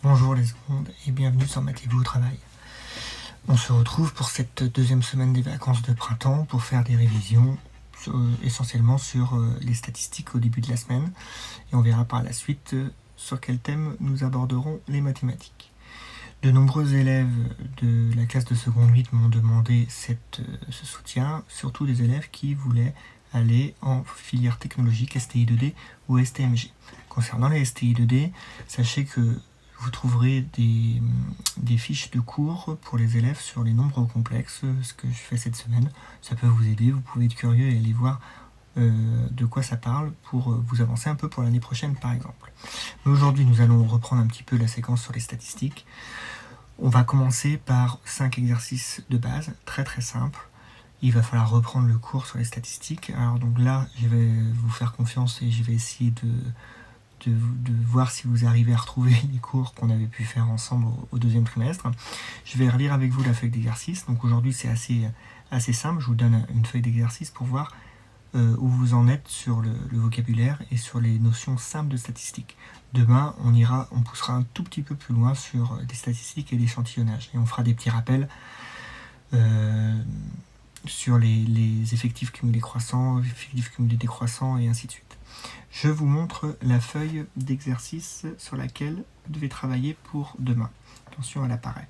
Bonjour les secondes et bienvenue sur Mettez-vous au travail. On se retrouve pour cette deuxième semaine des vacances de printemps pour faire des révisions essentiellement sur les statistiques au début de la semaine et on verra par la suite sur quel thème nous aborderons les mathématiques. De nombreux élèves de la classe de seconde 8 m'ont demandé ce soutien, surtout des élèves qui voulaient aller en filière technologique STI2D ou STMG. Concernant les STI2D, sachez que vous trouverez des fiches de cours pour les élèves sur les nombres complexes, ce que je fais cette semaine. Ça peut vous aider, vous pouvez être curieux et aller voir de quoi ça parle pour vous avancer un peu pour l'année prochaine par exemple. Mais aujourd'hui nous allons reprendre un petit peu la séquence sur les statistiques. On va commencer par 5 exercices de base, très très simples. Il va falloir reprendre le cours sur les statistiques. Alors donc là, je vais vous faire confiance et je vais essayer de voir si vous arrivez à retrouver les cours qu'on avait pu faire ensemble au deuxième trimestre. Je vais relire avec vous la feuille d'exercice. Donc aujourd'hui c'est assez simple, je vous donne une feuille d'exercice pour voir où vous en êtes sur le vocabulaire et sur les notions simples de statistiques. Demain on poussera un tout petit peu plus loin sur des statistiques et l'échantillonnage et on fera des petits rappels sur les effectifs cumulés croissants, effectifs cumulés décroissants et ainsi de suite. Je vous montre la feuille d'exercice sur laquelle vous devez travailler pour demain. Attention, elle apparaît.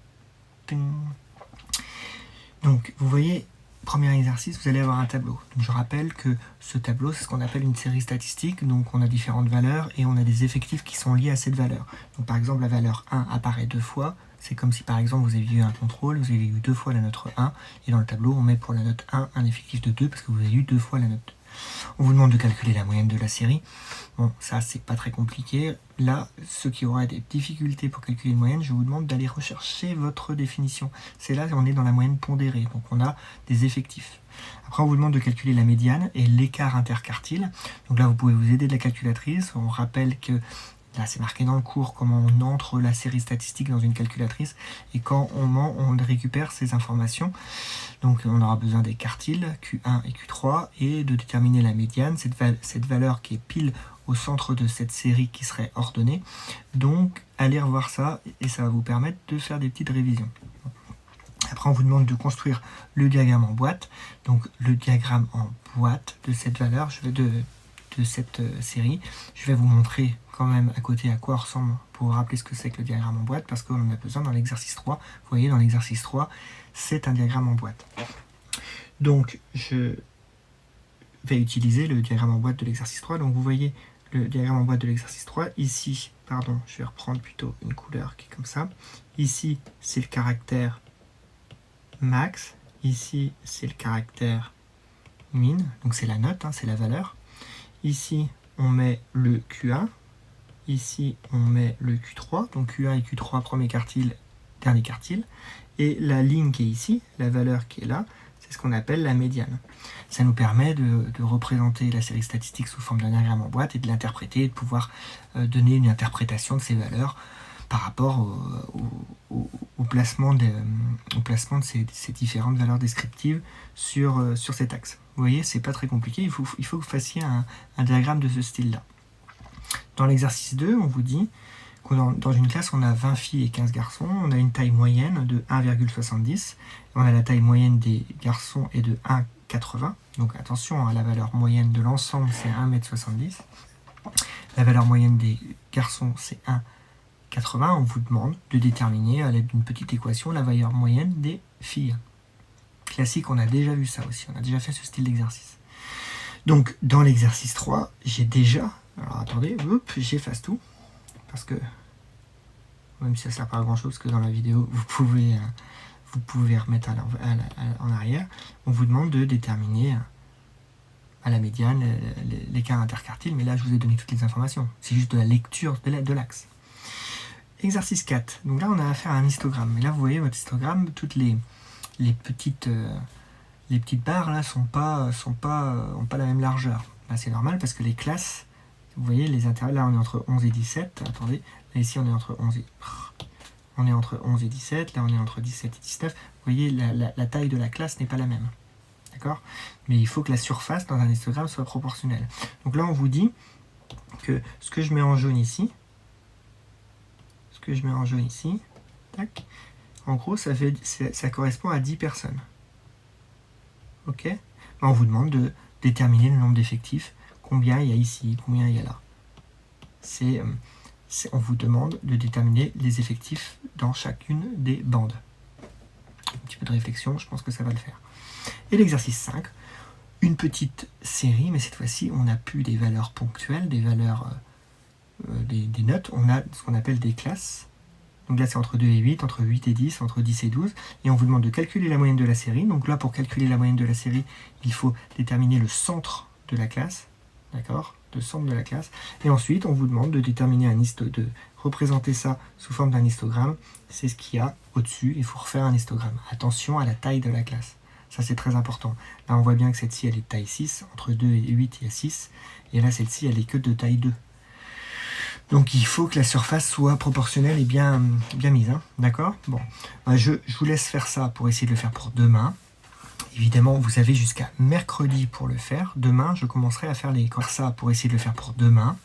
Donc, vous voyez, premier exercice, vous allez avoir un tableau. Donc, je rappelle que ce tableau, c'est ce qu'on appelle une série statistique. Donc, on a différentes valeurs et on a des effectifs qui sont liés à cette valeur. Donc, par exemple, la valeur 1 apparaît 2 fois. C'est comme si, par exemple, vous aviez eu un contrôle, vous avez eu 2 fois la note 1. Et dans le tableau, on met pour la note 1 un effectif de 2 parce que vous avez eu 2 fois la note 2. On vous demande de calculer la moyenne de la série. Bon, ça, c'est pas très compliqué. Là, ceux qui auraient des difficultés pour calculer une moyenne, je vous demande d'aller rechercher votre définition. C'est là on est dans la moyenne pondérée, donc on a des effectifs. Après, on vous demande de calculer la médiane et l'écart interquartile. Donc là, vous pouvez vous aider de la calculatrice. On rappelle que là, c'est marqué dans le cours comment on entre la série statistique dans une calculatrice et quand on récupère ces informations. Donc on aura besoin des quartiles, Q1 et Q3, et de déterminer la médiane, cette valeur qui est pile au centre de cette série qui serait ordonnée. Donc allez revoir ça et ça va vous permettre de faire des petites révisions. Après on vous demande de construire le diagramme en boîte. Donc le diagramme en boîte de cette valeur, de cette série. Je vais vous montrer quand même à côté à quoi ressemble pour vous rappeler ce que c'est que le diagramme en boîte parce qu'on en a besoin dans l'exercice 3. Vous voyez, dans l'exercice 3, c'est un diagramme en boîte. Donc, je vais utiliser le diagramme en boîte de l'exercice 3. Donc, vous voyez le diagramme en boîte de l'exercice 3. Ici, pardon, je vais reprendre plutôt une couleur qui est comme ça. Ici, c'est le caractère max. Ici, c'est le caractère min. Donc, c'est la note, hein, c'est la valeur. Ici, on met le Q1. Ici, on met le Q3. Donc Q1 et Q3, premier quartile, dernier quartile. Et la ligne qui est ici, la valeur qui est là, c'est ce qu'on appelle la médiane. Ça nous permet de représenter la série statistique sous forme d'un diagramme en boîte et de l'interpréter et de pouvoir donner une interprétation de ces valeurs par rapport au placement de ces différentes valeurs descriptives sur cet axe. Vous voyez, c'est pas très compliqué, il faut que vous fassiez un diagramme de ce style-là. Dans l'exercice 2, on vous dit que dans une classe, on a 20 filles et 15 garçons, on a une taille moyenne de 1,70, on a la taille moyenne des garçons est de 1,80, donc attention, la valeur moyenne de l'ensemble, c'est 1,70 m, la valeur moyenne des garçons, c'est 1,80, on vous demande de déterminer à l'aide d'une petite équation la valeur moyenne des filles. Classique, on a déjà vu ça aussi, on a déjà fait ce style d'exercice. Donc, dans l'exercice 3, j'ai déjà... Alors, attendez, j'efface tout, parce que, même si ça ne sert pas à grand-chose, parce que dans la vidéo, vous pouvez remettre en arrière. On vous demande de déterminer à la médiane l'écart interquartile, mais là, je vous ai donné toutes les informations. C'est juste de la lecture de l'axe. Exercice 4. Donc là, on a affaire à un histogramme. Et là, vous voyez votre histogramme, toutes les petites barres là ont pas la même largeur. Là c'est normal parce que les classes, vous voyez les intervalles, là on est entre 11 et 17, attendez, là ici on est entre 11 et 17, là on est entre 17 et 19, vous voyez la taille de la classe n'est pas la même. D'accord ? Mais il faut que la surface dans un histogramme soit proportionnelle. Donc là on vous dit que ce que je mets en jaune ici, ce que je mets en jaune ici. Tac. En gros, ça correspond à 10 personnes. Ok? On vous demande de déterminer le nombre d'effectifs, combien il y a ici, combien il y a là. On vous demande de déterminer les effectifs dans chacune des bandes. Un petit peu de réflexion, je pense que ça va le faire. Et l'exercice 5, une petite série, mais cette fois-ci, on n'a plus des valeurs ponctuelles, des valeurs, des notes, on a ce qu'on appelle des classes. Donc là, c'est entre 2 et 8, entre 8 et 10, entre 10 et 12. Et on vous demande de calculer la moyenne de la série. Donc là, pour calculer la moyenne de la série, il faut déterminer le centre de la classe. D'accord? Le centre de la classe. Et ensuite, on vous demande de déterminer de représenter ça sous forme d'un histogramme. C'est ce qu'il y a au-dessus. Il faut refaire un histogramme. Attention à la taille de la classe. Ça, c'est très important. Là, on voit bien que celle-ci, elle est de taille 6. Entre 2 et 8, il y a 6. Et là, celle-ci, elle est que de taille 2. Donc il faut que la surface soit proportionnelle et bien mise, hein, d'accord? Bon, je vous laisse faire ça pour essayer de le faire pour demain. Évidemment, vous avez jusqu'à mercredi pour le faire. Demain, je commencerai à faire les corrections. Ça pour essayer de le faire pour demain.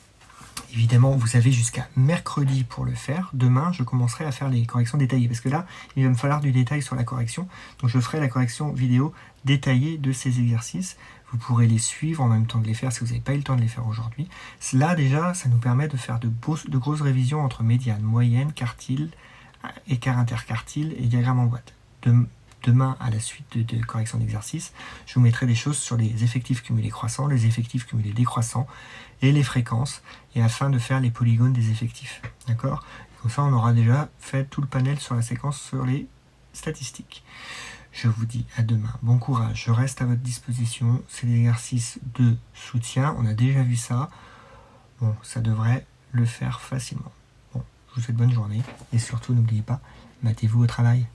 Évidemment, vous avez jusqu'à mercredi pour le faire. Demain, je commencerai à faire les corrections détaillées. Parce que là, il va me falloir du détail sur la correction. Donc je ferai la correction vidéo détaillée de ces exercices. Vous pourrez les suivre en même temps de les faire si vous n'avez pas eu le temps de les faire aujourd'hui. Là, déjà, ça nous permet de faire de grosses révisions entre médiane, moyenne, quartile, écart interquartile et diagramme en boîte. Demain, à la suite de correction d'exercice, je vous mettrai des choses sur les effectifs cumulés croissants, les effectifs cumulés décroissants et les fréquences, et afin de faire les polygones des effectifs. D'accord? Comme ça, on aura déjà fait tout le panel sur la séquence sur les statistiques. Je vous dis à demain. Bon courage, je reste à votre disposition. C'est l'exercice de soutien. On a déjà vu ça. Bon, ça devrait le faire facilement. Bon, je vous souhaite bonne journée. Et surtout, n'oubliez pas, battez-vous au travail.